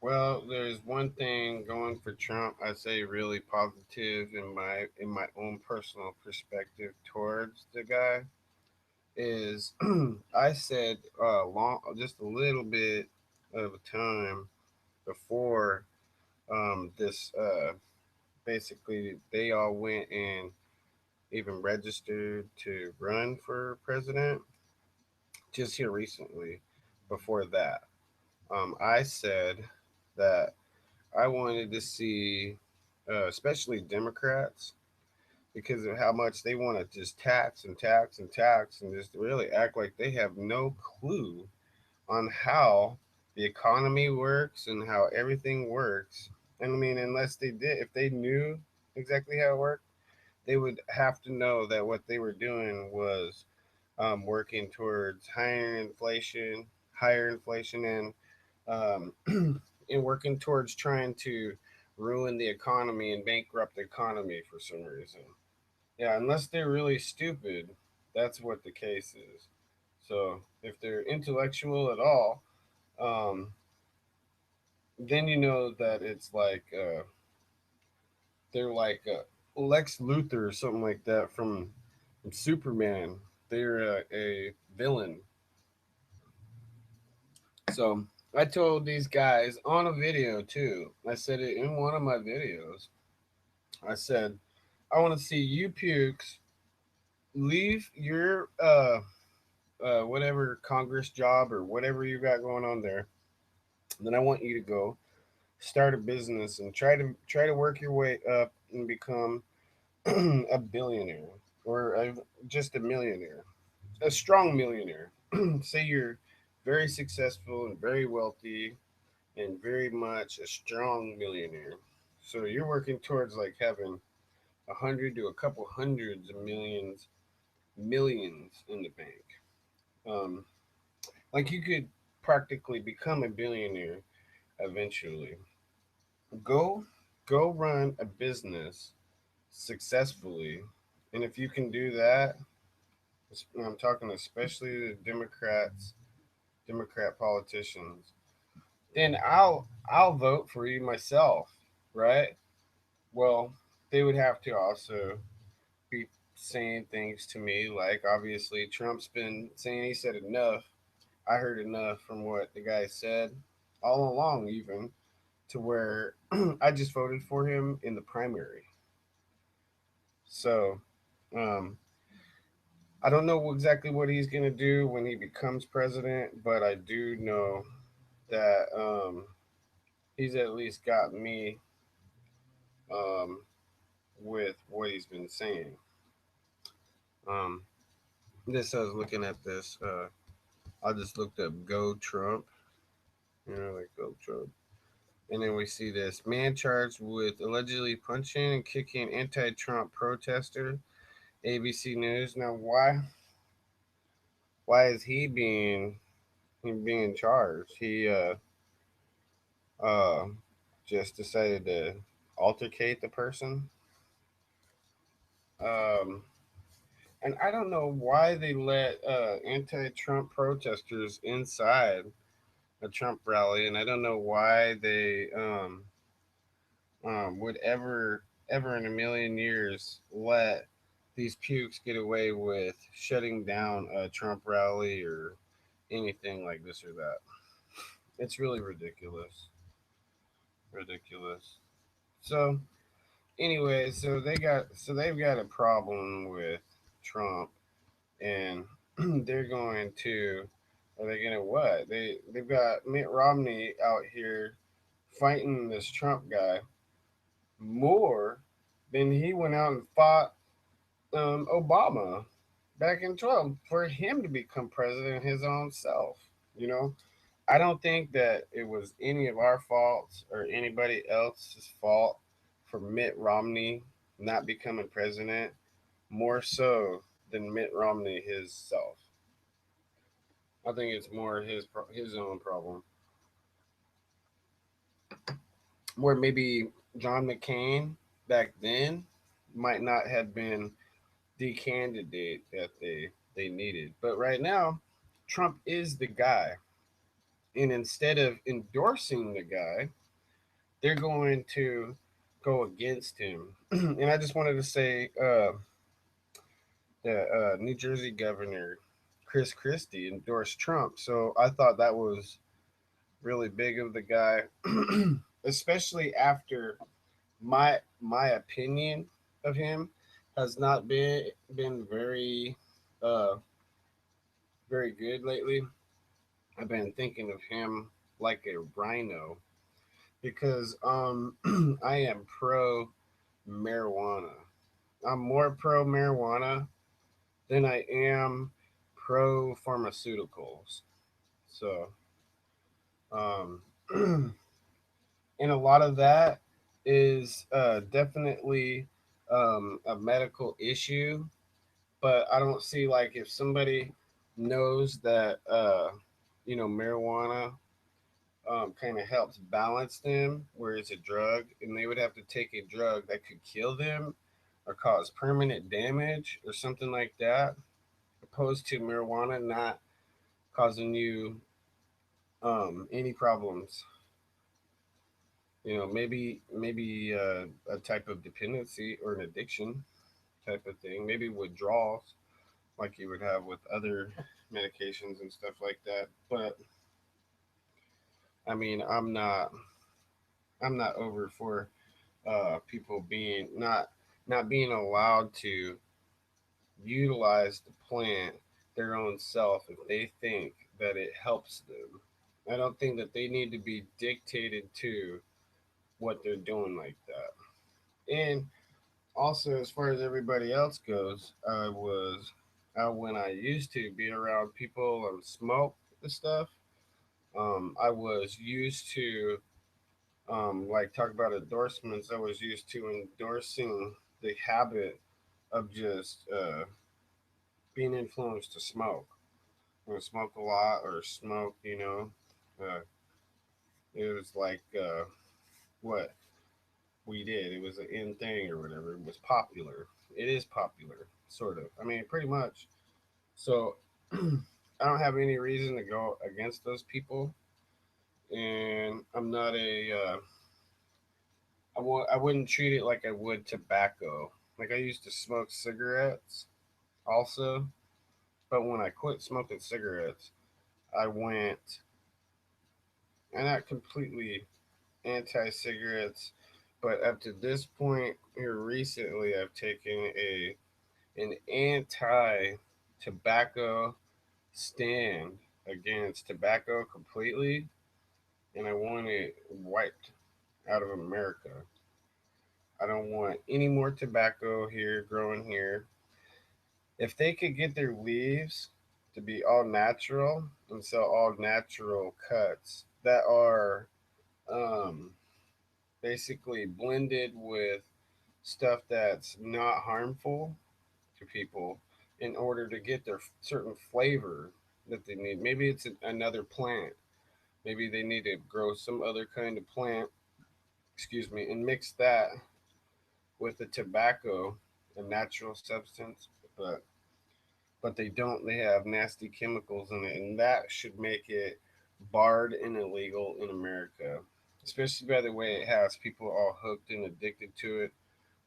Well, there's one thing going for Trump. I say really positive in my own personal perspective towards the guy is I said long just a little bit of time before this basically they all went and even registered to run for president just here recently. Before that, I said that I wanted to see, especially Democrats, because of how much they want to just tax and tax and tax and just really act like they have no clue on how the economy works and how everything works. And I mean, unless they did, if they knew exactly how it worked, they would have to know that what they were doing was working towards higher inflation, and working towards trying to ruin the economy and bankrupt the economy for some reason. Yeah, unless they're really stupid, that's what the case is. So if they're intellectual at all, um, then you know that it's like they're like Lex Luthor or something like that from Superman. They're a villain. So I told these guys on a video too. I said it in one of my videos. I said, I want to see you pukes leave your whatever Congress job or whatever you got going on there. Then I want you to go start a business and try to work your way up and become a billionaire or just a millionaire, a strong millionaire. Say you're very successful and very wealthy and very much a strong millionaire. So you're working towards like having 100 to a couple hundreds of millions in the bank. Um, like you could practically become a billionaire eventually. Go go run a business successfully, and if you can do that, I'm talking especially the Democrat politicians, then I'll vote for you myself, right? Well, they would have to also be saying things to me like obviously Trump's been saying he said enough. I heard enough from what the guy said all along, even to where I just voted for him in the primary. So um, I don't know exactly what he's going to do when he becomes president, but I do know that he's at least got me um, with what he's been saying. Um, this I was looking at this. I just looked up "Go Trump," like "Go Trump," and then we see this man charged with allegedly punching and kicking anti-Trump protester. ABC News. Now, why is he being charged? He uh just decided to altercate the person. Um, and I don't know why they let anti-Trump protesters inside a Trump rally, and I don't know why they would ever in a million years let these pukes get away with shutting down a Trump rally or anything like this or that. It's really ridiculous. Ridiculous. So anyway, they've got a problem with Trump, and they're going to are they gonna what? They've got Mitt Romney out here fighting this Trump guy more than he went out and fought Obama back in 12 for him to become president his own self. You know, I don't think that it was any of our faults or anybody else's fault for Mitt Romney not becoming president, more so than Mitt Romney his self. I think it's more his own problem. Where maybe John McCain back then might not have been the candidate that they needed, but right now Trump is the guy. And instead of endorsing the guy, they're going to go against him. And I just wanted to say, the New Jersey governor Chris Christie endorsed Trump, so I thought that was really big of the guy, especially after my opinion of him has not been uh very good lately. I've been thinking of him like a rhino because I am pro marijuana. I'm more pro marijuana than I am pro pharmaceuticals. So, um, and a lot of that is definitely a medical issue. But I don't see, like, if somebody knows that marijuana kind of helps balance them, where it's a drug, and they would have to take a drug that could kill them or cause permanent damage or something like that, opposed to marijuana not causing you any problems. Maybe a type of dependency or an addiction type of thing. Maybe withdrawals, like you would have with other medications and stuff like that. But I mean, I'm not over for people being not being allowed to utilize the plant their own self if they think that it helps them. I don't think that they need to be dictated to what they're doing like that. And also, as far as everybody else goes, when I used to be around people and smoke and stuff, I was used to, like, talk about endorsements. I was used to endorsing the habit of just being influenced to smoke. Smoke a lot or smoke, it was like what we did. It was an in thing or whatever. It was popular. It is popular, sort of. I mean, pretty much. So I don't have any reason to go against those people, and I'm not a. I wouldn't treat it like I would tobacco. Like, I used to smoke cigarettes, also, but when I quit smoking cigarettes, I went and not completely anti-cigarettes, but up to this point here recently, I've taken a an anti-tobacco stand against tobacco completely, and I want it wiped out of America. I don't want any more tobacco here growing here. If they could get their leaves to be all natural and sell all natural cuts that are um, basically blended with stuff that's not harmful to people in order to get their certain flavor that they need. Maybe it's another plant. Maybe they need to grow some other kind of plant, excuse me, and mix that with the tobacco, a natural substance, but but they don't. They have nasty chemicals in it, and that should make it barred and illegal in America. Especially by the way it has people all hooked and addicted to it,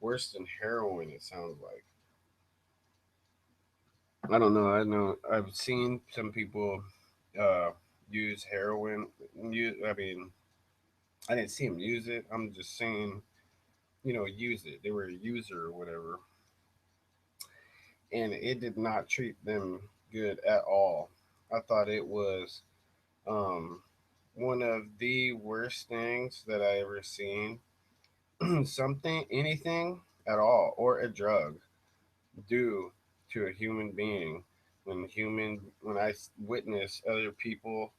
worse than heroin. It sounds like. I don't know. I know I've seen some people uh, use heroin. I mean, I didn't see them use it. I'm just saying, use it. They were a user or whatever, and it did not treat them good at all. I thought it was um, one of the worst things that I ever seen. Something, anything at all, or a drug do to a human being when I witness other people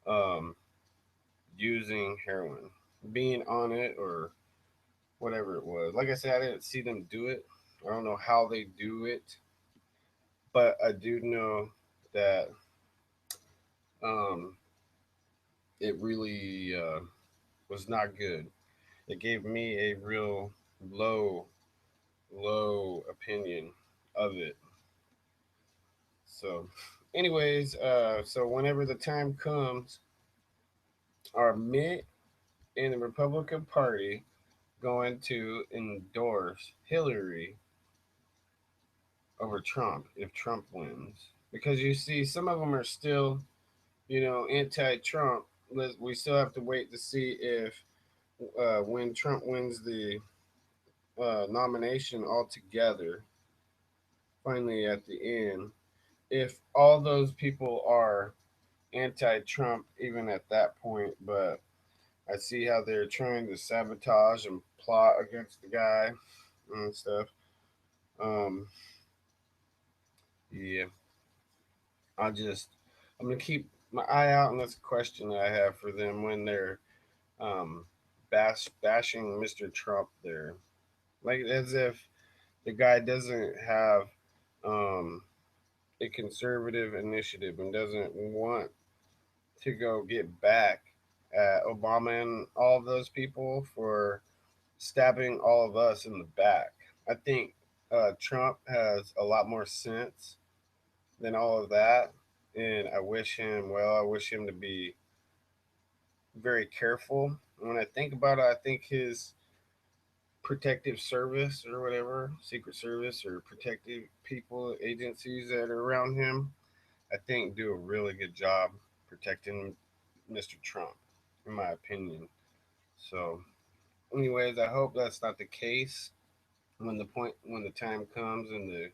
um, using heroin, being on it or whatever it was. Like I said, I didn't see them do it. I don't know how they do it, but I do know that um, it really was not good. It gave me a real low, low opinion of it. So, anyways, so whenever the time comes, Are Mitt and the Republican Party going to endorse Hillary over Trump if Trump wins? Because you see, some of them are still, anti-Trump. We still have to wait to see if when Trump wins the nomination altogether, finally at the end, if all those people are anti-Trump even at that point, but I see how they're trying to sabotage and plot against the guy and stuff. Um, yeah, I just I'm gonna keep my eye out, and that's a question that I have for them when they're um, bashing Mr. Trump. There, like as if the guy doesn't have um, a conservative initiative and doesn't want to go get back at Obama and all of those people for stabbing all of us in the back. I think Trump has a lot more sense than all of that, and I wish him well. I wish him to be very careful. When I think about it, I think his protective service or whatever, secret service or protective people, agencies that are around him, I think do a really good job protecting Mr. Trump, in my opinion. So, anyways, I hope that's not the case when the time comes and the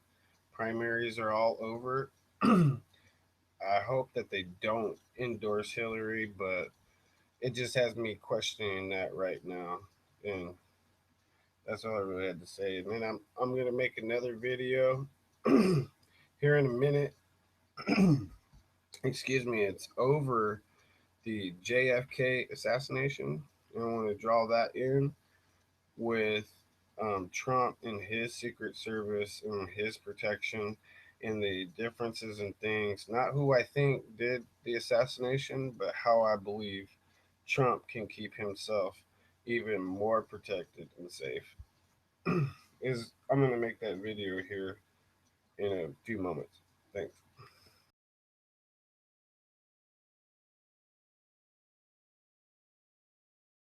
primaries are all over. I hope that they don't endorse Hillary, but it just has me questioning that right now. And that's all I really had to say. And then I'm gonna make another video here in a minute. Excuse me. It's over the JFK assassination. I want to draw that in with Trump and his Secret Service and his protection and the differences and things. Not who I think did the assassination, but how I believe Trump can keep himself even more protected and safe. Is I'm gonna make that video here in a few moments. Thanks.